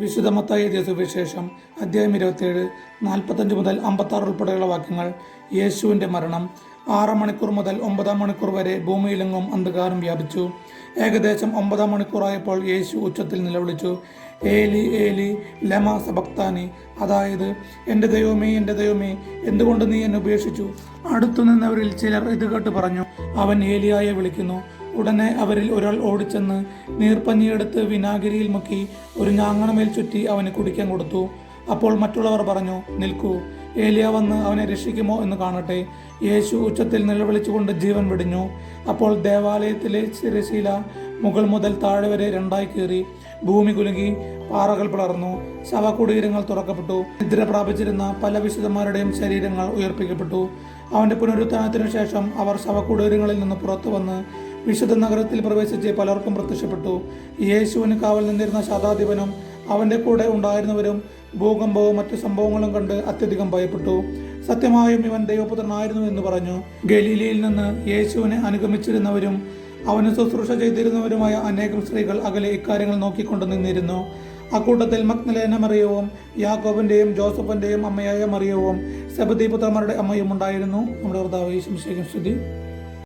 വിശുദ്ധ മത്തായി എഴുതിയ സുവിശേഷം അധ്യായം 27 45 മുതൽ 56 ഉൾപ്പെടെയുള്ള വാക്യങ്ങൾ. യേശുവിൻ്റെ മരണം. 6 മണിക്കൂർ മുതൽ 9 മണിക്കൂർ വരെ ഭൂമിയിലെങ്ങും അന്ധകാരം വ്യാപിച്ചു. ഏകദേശം 9 മണിക്കൂറായപ്പോൾ യേശു ഉച്ചത്തിൽ നിലവിളിച്ചു, ഏലി ഏലി ലമ സബക്താനി, അതായത് എൻ്റെ ദൈവമേ എന്തുകൊണ്ട് നീ എന്നെ ഉപേക്ഷിച്ചു. അടുത്തു നിന്നവരിൽ ചിലർ ഇത് കേട്ട് പറഞ്ഞു, അവൻ ഏലിയായെ വിളിക്കുന്നു. ഉടനെ അവരിൽ ഒരാൾ ഓടിച്ചെന്ന് നീർപ്പഞ്ഞിയെടുത്ത് വിനാഗിരിയിൽ മുക്കി ഒരു ഞാങ്ങണമേൽ ചുറ്റി അവന് കുടിക്കാൻ കൊടുത്തു. അപ്പോൾ മറ്റുള്ളവർ പറഞ്ഞു, നിൽക്കൂ, ഏലിയ വന്ന് അവനെ രക്ഷിക്കുമോ എന്ന് കാണട്ടെ. യേശു ഉച്ചത്തിൽ നിലവിളിച്ചുകൊണ്ട് ജീവൻ വെടിഞ്ഞു. അപ്പോൾ ദേവാലയത്തിലെ തിരശ്ശീല മുകൾ മുതൽ താഴെ വരെ രണ്ടായി കീറി, ഭൂമി കുലുങ്ങി, പാറകൾ പിളർന്നു, ശവകുടീരങ്ങൾ തുറക്കപ്പെട്ടു. നിദ്ര പ്രാപിച്ചിരുന്ന പല വിശുദ്ധന്മാരുടെയും ശരീരങ്ങൾ ഉയർപ്പിക്കപ്പെട്ടു. അവന്റെ പുനരുത്ഥാനത്തിനു ശേഷം അവർ ശവകുടീരങ്ങളിൽ നിന്ന് പുറത്തു വന്ന് വിശുദ്ധ നഗരത്തിൽ പ്രവേശിച്ച് പലർക്കും പ്രത്യക്ഷപ്പെട്ടു. യേശുവിന് കാവൽ നിന്നിരുന്ന ശതാധിപനും അവന്റെ കൂടെ ഉണ്ടായിരുന്നവരും ഭൂകമ്പവും മറ്റു സംഭവങ്ങളും കണ്ട് അത്യധികം ഭയപ്പെട്ടു. സത്യമായും ഇവൻ ദൈവപുത്രനായിരുന്നു എന്ന് പറഞ്ഞു. ഗലീലയിൽ നിന്ന് യേശുവിനെ അനുഗമിച്ചിരുന്നവരും അവന് ശുശ്രൂഷ ചെയ്തിരുന്നവരുമായ അനേകം സ്ത്രീകൾ അകലെ ഇക്കാര്യങ്ങൾ നോക്കിക്കൊണ്ട് നിന്നിരുന്നു. അക്കൂട്ടത്തിൽ മഗ്ദലേന മറിയവും യാക്കോബിന്റെയും ജോസഫിന്റെയും അമ്മയായ മറിയവും സെബദീ പുത്രന്മാരുടെ അമ്മയും ഉണ്ടായിരുന്നു. നമ്മുടെ കർത്താവ് യേശു മിശിഹായ്ക്ക് സ്തുതി.